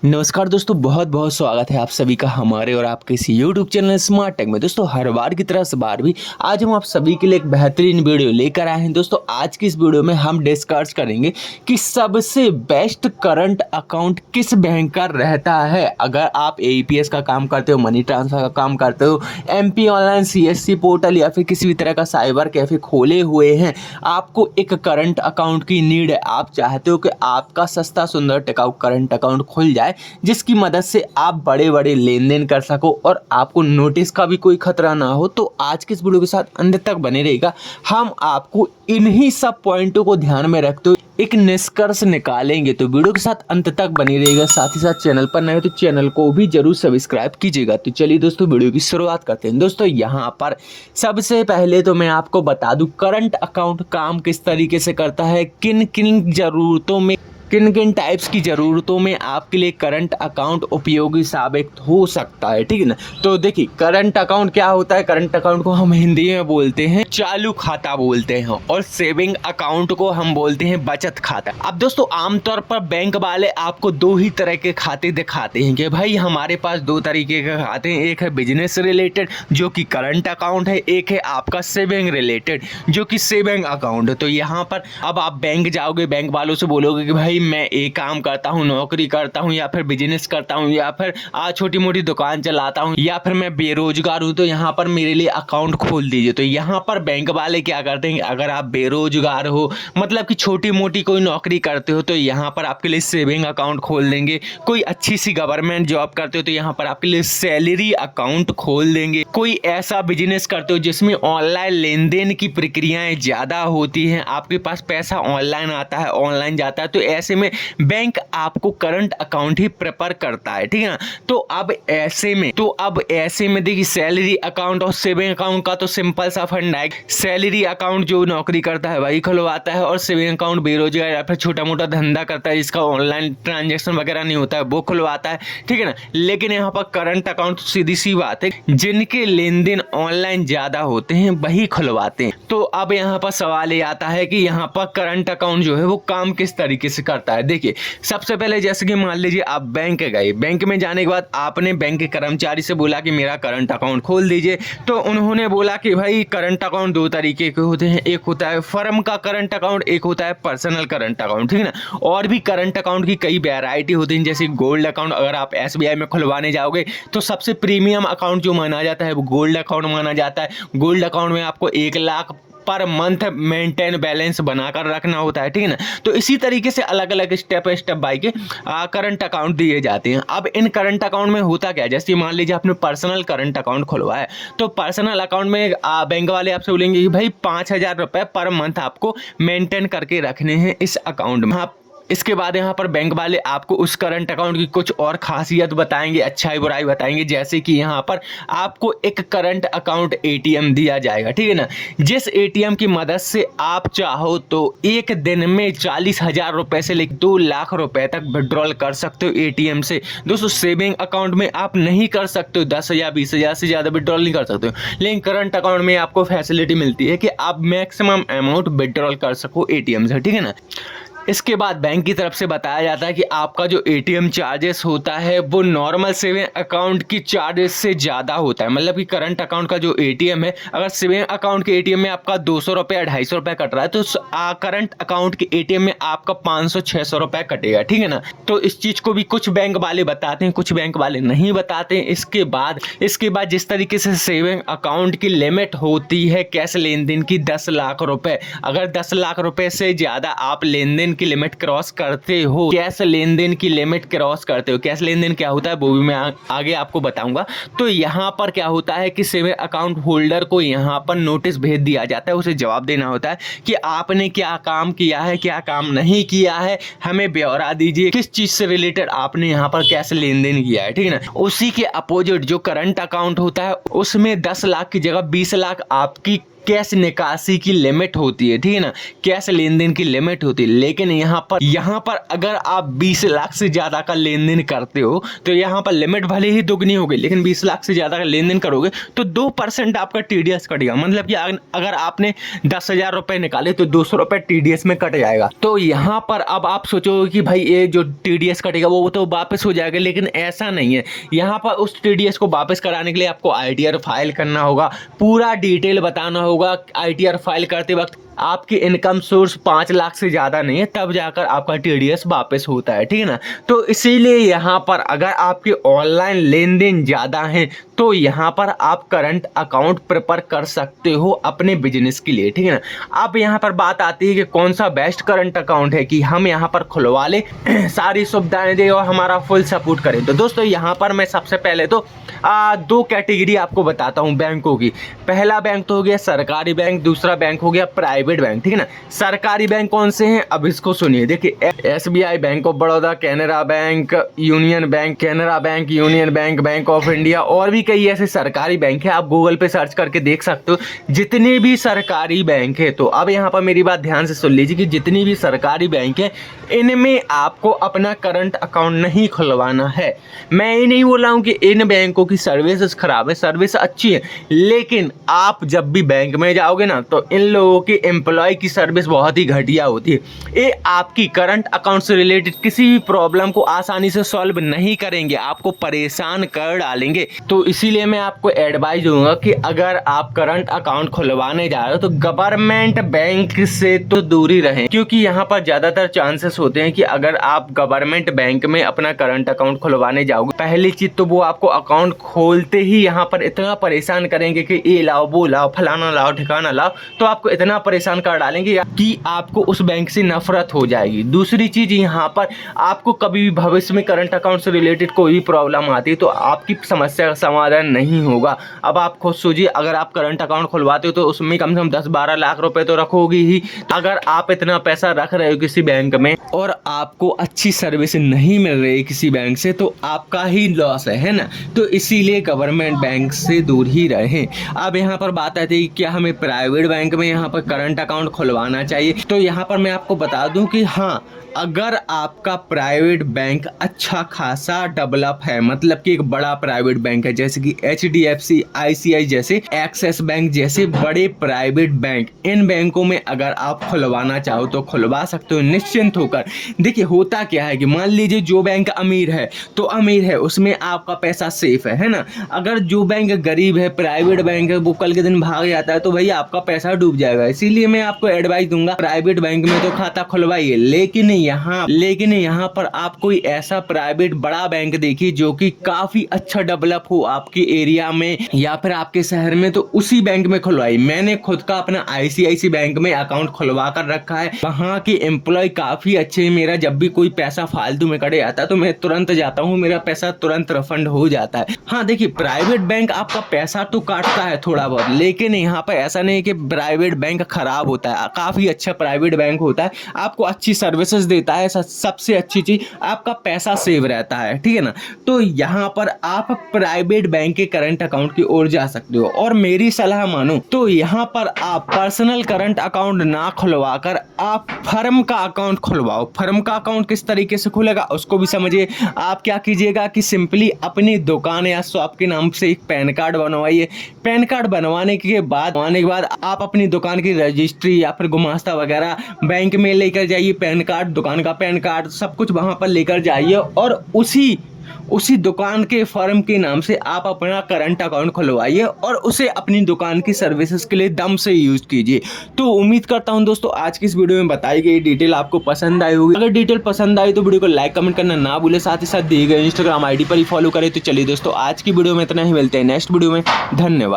नमस्कार दोस्तों, बहुत बहुत स्वागत है आप सभी का हमारे और आपके इस YouTube चैनल स्मार्ट टेक में। दोस्तों हर बार की तरह इस बार भी आज हम आप सभी के लिए एक बेहतरीन वीडियो लेकर आए हैं। दोस्तों आज की इस वीडियो में हम डिस्कस करेंगे कि सबसे बेस्ट करंट अकाउंट किस बैंक का रहता है। अगर आप AEPS का काम करते हो, मनी ट्रांसफर का काम करते हो, MP ऑनलाइन, CSC पोर्टल या फिर किसी भी तरह का साइबर कैफे खोले हुए हैं, आपको एक करंट अकाउंट की नीड है, आप चाहते हो कि आपका सस्ता सुंदर टिकाऊ करंट अकाउंट खुल जाए जिसकी मदद से आप बड़े बड़े लेन देन कर सको और आपको नोटिस का भी कोई खतरा ना हो, तो आज के इस वीडियो के साथ अंत तक बने रहेगा। हम आपको इन्हीं सब पॉइंटों को ध्यान में रखते हुए एक निष्कर्ष निकालेंगे, तो वीडियो के साथ अंत तक बने रहेगा। साथ ही साथ चैनल पर नए हो तो चैनल को भी जरूर सब्सक्राइब कीजिएगा। तो चलिए दोस्तों वीडियो की शुरुआत करते हैं। दोस्तों यहाँ पर सबसे पहले तो मैं आपको बता दूं करंट अकाउंट काम किस तरीके से करता है, किन किन जरूरतों में, किन किन टाइप्स की ज़रूरतों में आपके लिए करंट अकाउंट उपयोगी साबित हो सकता है, ठीक है ना। तो देखिए करंट अकाउंट क्या होता है। करंट अकाउंट को हम हिंदी में बोलते हैं चालू खाता बोलते हैं, और सेविंग अकाउंट को हम बोलते हैं बचत खाता। अब दोस्तों आमतौर पर बैंक वाले आपको दो ही तरह के खाते दिखाते हैं कि भाई हमारे पास दो तरीके के खाते हैं, एक है बिजनेस रिलेटेड जो कि करंट अकाउंट है, एक है आपका सेविंग रिलेटेड जो कि सेविंग अकाउंट है। तो यहाँ पर अब आप बैंक जाओगे, बैंक वालों से बोलोगे कि भाई मैं एक काम करता हूँ, नौकरी करता हूँ या फिर बिजनेस करता हूँ या फिर छोटी मोटी दुकान चलाता हूँ या फिर मैं बेरोजगार हूँ, तो यहाँ पर मेरे लिए अकाउंट खोल दीजिए। तो यहाँ पर बैंक वाले क्या करते हैं, अगर आप बेरोजगार हो मतलब कि छोटी मोटी कोई नौकरी करते हो तो यहाँ पर आपके लिए सेविंग अकाउंट खोल देंगे। कोई अच्छी सी गवर्नमेंट जॉब करते हो तो यहाँ पर आपके लिए सैलरी अकाउंट खोल देंगे। कोई ऐसा बिजनेस करते हो जिसमें ऑनलाइन लेन देन की प्रक्रियाएं ज्यादा होती हैं, आपके पास पैसा ऑनलाइन आता है, ऑनलाइन जाता है, तो ऐसे में बैंक आपको करंट अकाउंट ही प्रेफर करता है, ठीक है ना। तो अब ऐसे में देखिए सैलरी अकाउंट और सेविंग अकाउंट का तो सिंपल सा फंडा है। सैलरी अकाउंट जो नौकरी करता है वही खुलवाता है, और सेविंग अकाउंट बेरोजगार या फिर छोटा मोटा धंधा करता है जिसका ऑनलाइन ट्रांजेक्शन वगैरह नहीं होता है वो खुलवाता है, ठीक है ना। लेकिन यहाँ पर करंट अकाउंट सीधी सी बात है, जिनके लेन देन ऑनलाइन ज्यादा होते हैं वही खुलवाते हैं। तो अब यहाँ पर सवाल ये आता है कि यहाँ पर करंट अकाउंट जो है वो काम किस तरीके से करता है। देखिए सबसे पहले जैसे कि मान लीजिए आप बैंक गए, बैंक में जाने के बाद आपने बैंक के कर्मचारी से बोला कि मेरा करंट अकाउंट खोल दीजिए, तो उन्होंने बोला कि भाई करंट अकाउंट दो तरीके के होते हैं, एक होता है फर्म का करंट अकाउंट, एक होता है पर्सनल करंट अकाउंट, ठीक है ना। और भी करंट अकाउंट की कई वैरायटी होती हैं, जैसे गोल्ड अकाउंट अगर आप SBI में खुलवाने जाओगे तो सबसे प्रीमियम अकाउंट जो माना जाता है वो गोल्ड अकाउंट माना जाता है। गोल्ड अकाउंट में आपको 1 lakh per month maintain balance बनाकर रखना होता है, ठीक है ना। तो इसी तरीके से अलग अलग स्टेप बाय के करंट अकाउंट दिए जाते हैं। अब इन करंट अकाउंट में होता क्या है, जैसे मान लीजिए आपने पर्सनल करंट अकाउंट खुलवाया, तो पर्सनल अकाउंट में बैंक वाले आपसे बोलेंगे कि भाई 5,000 रुपए पर मंथ आपको मेंटेन करके रखने हैं इस अकाउंट में। इसके बाद यहाँ पर बैंक वाले आपको उस करंट अकाउंट की कुछ और खासियत बताएंगे, अच्छाई बुराई बताएंगे, जैसे कि यहाँ पर आपको एक करंट अकाउंट ATM दिया जाएगा, ठीक है ना, जिस ATM की मदद से आप चाहो तो एक दिन में 40,000 रुपए से लेकर 2 लाख रुपए तक विड्रॉल कर सकते हो ATM से। दोस्तों सेविंग अकाउंट में आप नहीं कर सकते हो, 10,000 20,000 से ज़्यादा विड्रॉल नहीं कर सकते हो, लेकिन करंट अकाउंट में आपको फैसिलिटी मिलती है कि आप मैक्सिमम अमाउंट विड्रॉल कर सको ATM से, ठीक है ना। इसके बाद बैंक की तरफ से बताया जाता है कि आपका जो ATM चार्जेस होता है वो नॉर्मल सेविंग अकाउंट की चार्जेस से ज़्यादा होता है। मतलब कि करंट अकाउंट का जो ATM है, अगर सेविंग अकाउंट के ATM में आपका 200 रुपये या 250 रुपये कट रहा है, तो करंट अकाउंट के ATM में आपका 500-600 रुपये कटेगा, ठीक है ना। तो इस चीज़ को भी कुछ बैंक वाले बताते हैं, कुछ बैंक वाले नहीं बताते हैं। इसके बाद जिस तरीके से सेविंग अकाउंट की लिमिट होती है कैश लेन देन की 10 लाख रुपए, अगर 10 लाख रुपए से ज़्यादा आप लेन देन की लिमिट क्रॉस करते हो, कैश लेन देन की लिमिट क्रॉस करते हो, कैश लेन देन क्या होता है वो भी मैं आगे आपको बताऊंगा। तो यहाँ पर क्या होता है कि सेविंग अकाउंट होल्डर को यहाँ पर नोटिस भेज दिया जाता है, उसे जवाब देना होता है कि आपने क्या काम किया है, क्या काम नहीं किया है, हमें ब्यौरा दीजिए, किस चीज से रिलेटेड आपने यहाँ पर कैश लेन देन किया है, ठीक है ना। उसी के अपोजिट जो करंट अकाउंट होता है उसमें 10 लाख की जगह 20 लाख आपकी कैश निकासी की लिमिट होती है, ठीक है ना, कैश लेन देन की लिमिट होती है। लेकिन यहाँ पर अगर आप 20 लाख से ज़्यादा का लेन देन करते हो तो यहाँ पर लिमिट भले ही दुगनी होगी, लेकिन 20 लाख से ज़्यादा का लेन देन करोगे तो 2% आपका TDS कटेगा। मतलब कि अगर आपने 10,000 रुपये निकाले तो 200 रुपये TDS में कट जाएगा। तो यहाँ पर अब आप सोचोगे कि भाई ये जो TDS कटेगा वो तो वापस हो जाएगा, लेकिन ऐसा नहीं है। यहाँ पर उस TDS को वापस कराने के लिए आपको ITR फाइल करना होगा, पूरा डिटेल बताना होगा। ITR फाइल करते वक्त आपकी इनकम सोर्स 5 लाख से ज़्यादा नहीं है, तब जाकर आपका TDS वापस होता है, ठीक है ना। तो इसीलिए यहाँ पर अगर आपके ऑनलाइन लेन देन ज़्यादा हैं तो यहाँ पर आप करंट अकाउंट प्रेफर कर सकते हो अपने बिजनेस के लिए, ठीक है ना। अब यहाँ पर बात आती है कि कौन सा बेस्ट करंट अकाउंट है कि हम यहाँ पर खुलवा ले, सारी सुविधाएं दे और हमारा फुल सपोर्ट करें। तो दोस्तों यहाँ पर मैं सबसे पहले तो 2 कैटेगरी आपको बताता हूँ बैंकों की। पहला बैंक तो हो गया सरकारी बैंक, दूसरा बैंक हो गया प्राइवेट बैंक, ठीक है ना। सरकारी बैंक कौन से हैं अब इसको सुनिए। देखिए SBI, bank of Baroda, Canara bank, union bank, Canara bank, union bank, bank of India और भी कई ऐसे सरकारी बैंक है। आप गूगल पे सर्च करके देख सकते हो जितने भी सरकारी बैंक है। तो अब यहाँ पर मेरी बात ध्यान से सुन लीजिए कि जितनी भी सरकारी बैंक है इनमें आपको अपना करंट अकाउंट नहीं खुलवाना है। मैं ये नहीं बोल रहा हूँ कि इन बैंकों की सर्विसेज खराब है, सर्विस अच्छी है, लेकिन आप जब भी बैंक में जाओगे ना तो इन लोगों की एम्प्लॉय की सर्विस बहुत ही घटिया होती है। ये आपकी करंट अकाउंट से रिलेटेड किसी भी प्रॉब्लम को आसानी से सॉल्व नहीं करेंगे, आपको परेशान कर डालेंगे। तो इसीलिए मैं आपको एडवाइस दूंगा कि अगर आप करंट अकाउंट खुलवाने जा रहे हो तो गवर्नमेंट बैंक से तो दूरी रहें, क्योंकि यहाँ पर ज़्यादातर चांसेस होते हैं कि अगर आप गवर्नमेंट बैंक में अपना करंट अकाउंट खुलवाने जाओगे, पहली चीज़ तो वो आपको अकाउंट खोलते ही यहाँ पर इतना परेशान करेंगे कि ये लाओ, वो लाओ, फलाना लाओ, ठिकाना लाओ, तो आपको इतना परेशान कर डालेंगे कि आपको उस बैंक से नफरत हो जाएगी। दूसरी चीज़, यहाँ पर आपको कभी भी भविष्य में करंट अकाउंट से रिलेटेड कोई भी प्रॉब्लम आती है तो आपकी समस्या का समाधान नहीं होगा। अब आप खुद सोचिए, अगर आप करंट अकाउंट खुलवाते हो तो उसमें कम से कम 10-12 लाख रुपए तो रखोगे ही। अगर आप इतना पैसा रख रहे हो किसी बैंक में और आपको अच्छी सर्विस नहीं मिल रही किसी बैंक से तो आपका ही लॉस है ना। तो इसीलिए गवर्नमेंट बैंक से दूर ही रहें। अब यहाँ पर बात आती है क्या हमें प्राइवेट बैंक में यहाँ पर करंट अकाउंट खुलवाना चाहिए। तो यहाँ पर मैं आपको बता दूं कि हाँ, अगर आपका प्राइवेट बैंक अच्छा खासा डेवलप है, मतलब कि एक बड़ा प्राइवेट बैंक है जैसे कि HDFC, ICICI जैसे, एक्सिस बैंक जैसे बड़े प्राइवेट बैंक, इन बैंकों में अगर आप खुलवाना चाहो तो खुलवा सकते हो निश्चिंत होकर। देखिए होता क्या है कि मान लीजिए जो बैंक अमीर है तो अमीर है, उसमें आपका पैसा सेफ है ना। अगर जो बैंक गरीब है, प्राइवेट बैंक है, वो कल के दिन भाग जाता है तो भाई आपका पैसा डूब जाएगा। इसीलिए मैं आपको एडवाइस दूंगा प्राइवेट बैंक में तो खाता खुलवाइए, लेकिन यहाँ पर आप कोई ऐसा प्राइवेट बड़ा बैंक देखिए जो कि काफी अच्छा डेवलप हो आपके एरिया में या फिर आपके शहर में, तो उसी बैंक में खुलवाइए। मैंने खुद का अपना ICICI बैंक में अकाउंट खुलवा कर रखा है, वहाँ के एम्प्लॉय काफी अच्छे हैं। मेरा जब भी कोई पैसा फालतू में कट जाता है तो मैं तुरंत जाता हूँ, मेरा पैसा तुरंत रिफंड हो जाता है। हाँ देखिए, प्राइवेट बैंक आपका पैसा तो काटता है थोड़ा बहुत, लेकिन यहाँ पर ऐसा नहीं कि प्राइवेट बैंक खराब होता है। काफी अच्छा प्राइवेट बैंक होता है, आपको अच्छी सर्विसेज देता है, सबसे अच्छी चीज आपका पैसा सेव रहता है, ठीक है ना। तो यहाँ पर आप प्राइवेट बैंक के करंट अकाउंट की ओर जा सकते हो। और मेरी सलाह मानो तो यहाँ पर आप पर्सनल करंट अकाउंट ना खुलवाकर आप फर्म का अकाउंट खुलवाओ। फर्म का अकाउंट किस तरीके से खुलेगा उसको भी समझिए। आप क्या कीजिएगा कि सिंपली अपनी दुकान या शॉप के नाम से एक पैन कार्ड बनवाइए। पैन कार्ड बनवाने के बाद आप अपनी दुकान की रजिस्ट्री या फिर गुमास्ता वगैरह बैंक में लेकर जाइए। पैन कार्ड, दुकान का पैन कार्ड, सब कुछ वहां पर लेकर जाइए और उसी दुकान के फर्म के नाम से आप अपना करंट अकाउंट खुलवाइए और उसे अपनी दुकान की सर्विसेज के लिए दम से यूज कीजिए। तो उम्मीद करता हूं दोस्तों आज की इस वीडियो में बताई गई डिटेल आपको पसंद आई होगी। अगर डिटेल पसंद आई तो वीडियो को लाइक कमेंट करना ना भूले, साथ ही साथ दिए गए इंस्टाग्राम ID पर ही फॉलो करें। तो चलिए दोस्तों आज की वीडियो में इतना ही, मिलते हैं नेक्स्ट वीडियो में। धन्यवाद।